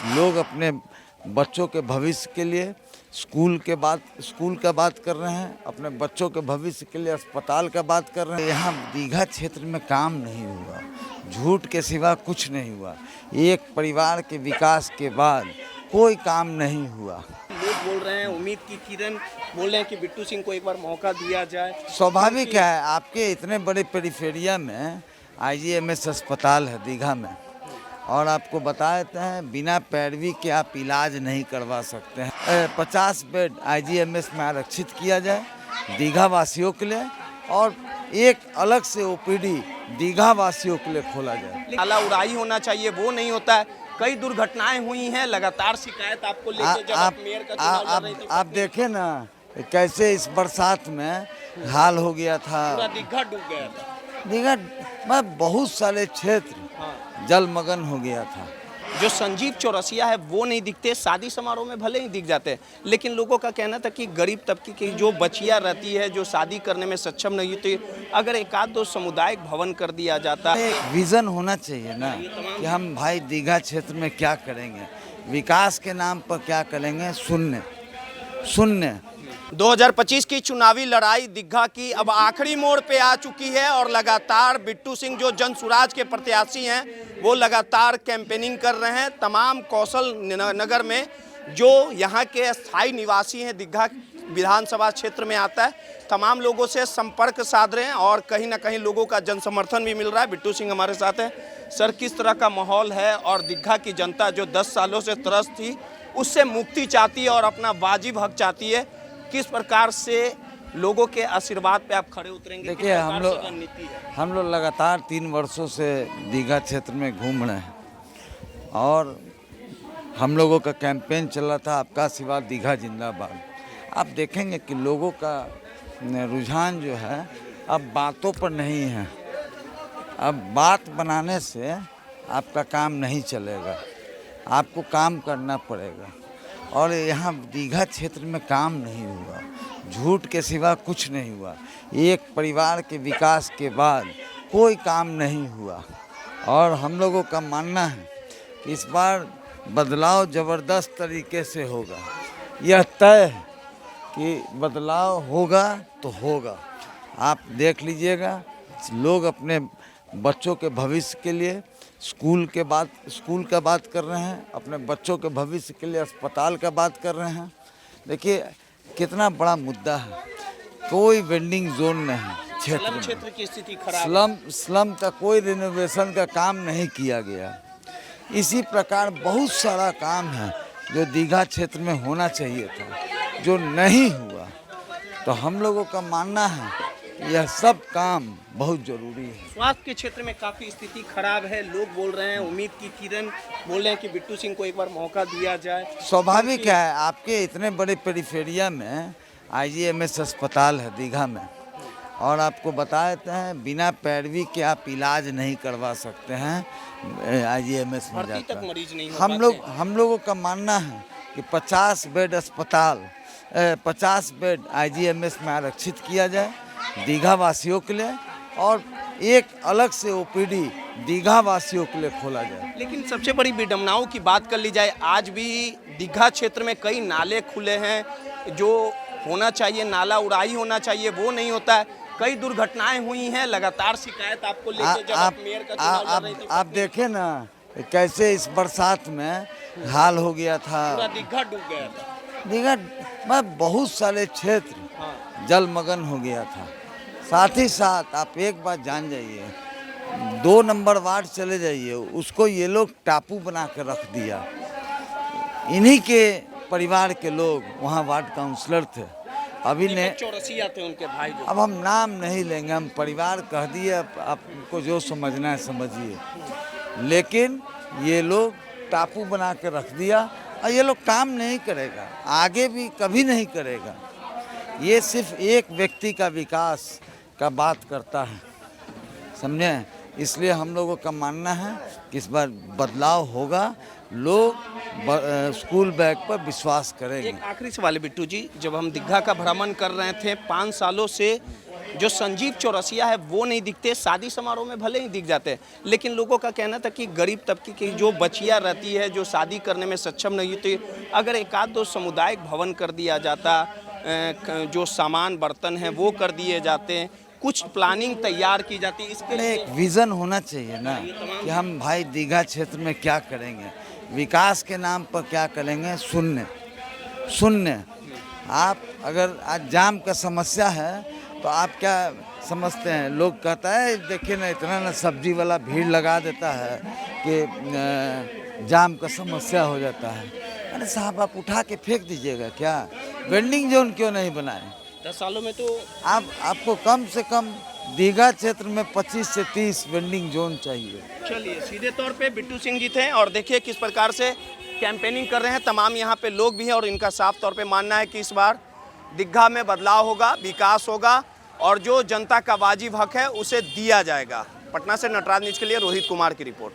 लोग अपने बच्चों के भविष्य के लिए स्कूल का बात कर रहे हैं, अपने बच्चों के भविष्य के लिए अस्पताल का बात कर रहे हैं। यहाँ दीघा क्षेत्र में काम नहीं हुआ, झूठ के सिवा कुछ नहीं हुआ। एक परिवार के विकास के बाद कोई काम नहीं हुआ। लोग बोल रहे हैं, उम्मीद की किरण बोल रहे हैं कि बिट्टू सिंह को एक बार मौका दिया जाए। स्वाभाविक है, आपके इतने बड़े पेरिफेरिया में IGMS अस्पताल है दीघा में, और आपको बता देते हैं बिना पैरवी के आप इलाज नहीं करवा सकते हैं। 50 बेड IGMS में आरक्षित किया जाए दीघा वासियों के लिए, और एक अलग से OPD दीघा वासियों के लिए खोला जाए। नाला उड़ाई होना चाहिए, वो नहीं होता है। कई दुर्घटनाएं हुई हैं, लगातार शिकायत आपको लेके जब आप मेयर का चुनाव लड़ रहे थे। आप देखे ना कैसे इस बरसात में हाल हो गया था, पूरा दीघा डूब गया था। दीघा में बहुत सारे क्षेत्र जलमग्न हो गया था। जो संजीव चौरसिया है वो नहीं दिखते, शादी समारोह में भले ही दिख जाते हैं, लेकिन लोगों का कहना था कि गरीब तबके की जो बचिया रहती है, जो शादी करने में सक्षम नहीं होती, अगर एक आध दो सामुदायिक भवन कर दिया जाता। एक विजन होना चाहिए ना कि हम भाई दीघा क्षेत्र में क्या करेंगे, विकास के नाम पर क्या करेंगे। शून्य 2025 की चुनावी लड़ाई दीघा की अब आखिरी मोड़ पे आ चुकी है, और लगातार बिट्टू सिंह जो जन सुराज के प्रत्याशी हैं वो लगातार कैंपेनिंग कर रहे हैं। तमाम कौशल नगर में जो यहाँ के स्थायी निवासी हैं, दीघा विधानसभा क्षेत्र में आता है, तमाम लोगों से संपर्क साध रहे हैं, और कहीं ना कहीं लोगों का जन समर्थन भी मिल रहा है। बिट्टू सिंह हमारे साथ है। सर, किस तरह का माहौल है, और दीघा की जनता जो 10 सालों से त्रस्त थी उससे मुक्ति चाहती है और अपना वाजिब हक चाहती है, किस प्रकार से लोगों के आशीर्वाद पे आप खड़े उतरेंगे? देखिए, हम लोग लगातार 3 वर्षों से दीघा क्षेत्र में घूम रहे हैं, और हम लोगों का कैंपेन चल रहा था आपका सिवा दीघा जिंदाबाद। आप देखेंगे कि लोगों का रुझान जो है अब बातों पर नहीं है। अब बात बनाने से आपका काम नहीं चलेगा, आपको काम करना पड़ेगा। और यहाँ दीघा क्षेत्र में काम नहीं हुआ, झूठ के सिवा कुछ नहीं हुआ। एक परिवार के विकास के बाद कोई काम नहीं हुआ, और हम लोगों का मानना है कि इस बार बदलाव ज़बरदस्त तरीके से होगा। यह तय है कि बदलाव होगा तो होगा। आप देख लीजिएगा, लोग अपने बच्चों के भविष्य के लिए स्कूल का बात कर रहे हैं, अपने बच्चों के भविष्य के लिए अस्पताल का बात कर रहे हैं। देखिए कितना बड़ा मुद्दा है। कोई वेंडिंग जोन नहीं क्षेत्र की स्थिति खराब। स्लम का कोई रिनोवेशन का काम नहीं किया गया। इसी प्रकार बहुत सारा काम है जो दीघा क्षेत्र में होना चाहिए था, जो नहीं हुआ। तो हम लोगों का मानना है यह सब काम बहुत जरूरी है। स्वास्थ्य के क्षेत्र में काफी स्थिति खराब है। लोग बोल रहे हैं, उम्मीद की किरण बोल रहे हैं कि बिट्टू सिंह को एक बार मौका दिया जाए। स्वाभाविक है, आपके इतने बड़े पेरिफेरिया में IGMS अस्पताल है दीघा में, और आपको बता देते हैं बिना पैरवी के आप इलाज नहीं करवा सकते हैं IGMS में जाकर। मरीज नहीं हम लोगों का मानना है कि 50 बेड अस्पताल 50 बेड IGMS में आरक्षित किया जाए दीघा वासियों के लिए, और एक अलग से OPD दीघा वासियों के लिए खोला जाए। लेकिन सबसे बड़ी विडंबनाओं की बात कर ली जाए, आज भी दीघा क्षेत्र में कई नाले खुले हैं, जो होना चाहिए, नाला उड़ाई होना चाहिए, वो नहीं होता है। कई दुर्घटनाएं हुई हैं, लगातार शिकायत आपको लेके जब आप मेयर का चुनाव लड़ रहे थे। आप देखे ना कैसे इस बरसात में हाल हो गया था, पूरा दीघा डूब गया था। दीघा में बहुत सारे क्षेत्र जलमग्न हो गया था। साथ ही साथ आप एक बात जान जाइए, 2 नंबर वार्ड चले जाइए, उसको ये लोग टापू बना कर रख दिया। इन्हीं के परिवार के लोग वहाँ वार्ड काउंसलर थे। अभी ने चौरसिया थे उनके भाई। अब हम नाम नहीं लेंगे, हम परिवार कह दिए, आपको जो समझना है समझिए। लेकिन ये लोग टापू बना के रख दिया, और ये लोग काम नहीं करेगा, आगे भी कभी नहीं करेगा। ये सिर्फ एक व्यक्ति का विकास का बात करता है, समझे। इसलिए हम लोगों का मानना है कि इस बार बदलाव होगा, लोग स्कूल बैग पर विश्वास करेंगे। एक आखिरी सवाल है बिट्टू जी, जब हम दीघा का भ्रमण कर रहे थे, 5 सालों से जो संजीव चौरसिया है वो नहीं दिखते, शादी समारोह में भले ही दिख जाते हैं, लेकिन लोगों का कहना था कि गरीब तबके की जो बचिया रहती है, जो शादी करने में सक्षम नहीं होती, अगर एक आध दो सामुदायिक भवन कर दिया जाता, जो सामान बर्तन हैं वो कर दिए जाते हैं, कुछ प्लानिंग तैयार की जाती, इसके लिए एक विज़न होना चाहिए ना कि हम भाई दीघा क्षेत्र में क्या करेंगे, विकास के नाम पर क्या करेंगे। शून्य। आप अगर आज जाम का समस्या है तो आप क्या समझते हैं, लोग कहता है देखिए ना इतना ना सब्जी वाला भीड़ लगा देता है कि जाम का समस्या हो जाता है। अरे साहब आप उठा के फेंक दीजिएगा क्या, वेंडिंग जोन क्यों नहीं बनाए? 10 सालों में तो आपको कम से कम दीघा क्षेत्र में 25 से 30 वेंडिंग जोन चाहिए। चलिए, सीधे तौर पे बिट्टू सिंह जी थे और देखिए किस प्रकार से कैंपेनिंग कर रहे हैं। तमाम यहाँ पे लोग भी हैं और इनका साफ तौर पे मानना है कि इस बार दीघा में बदलाव होगा, विकास होगा और जो जनता का वाजिब हक है उसे दिया जाएगा। पटना से नटराज न्यूज़ के लिए रोहित कुमार की रिपोर्ट।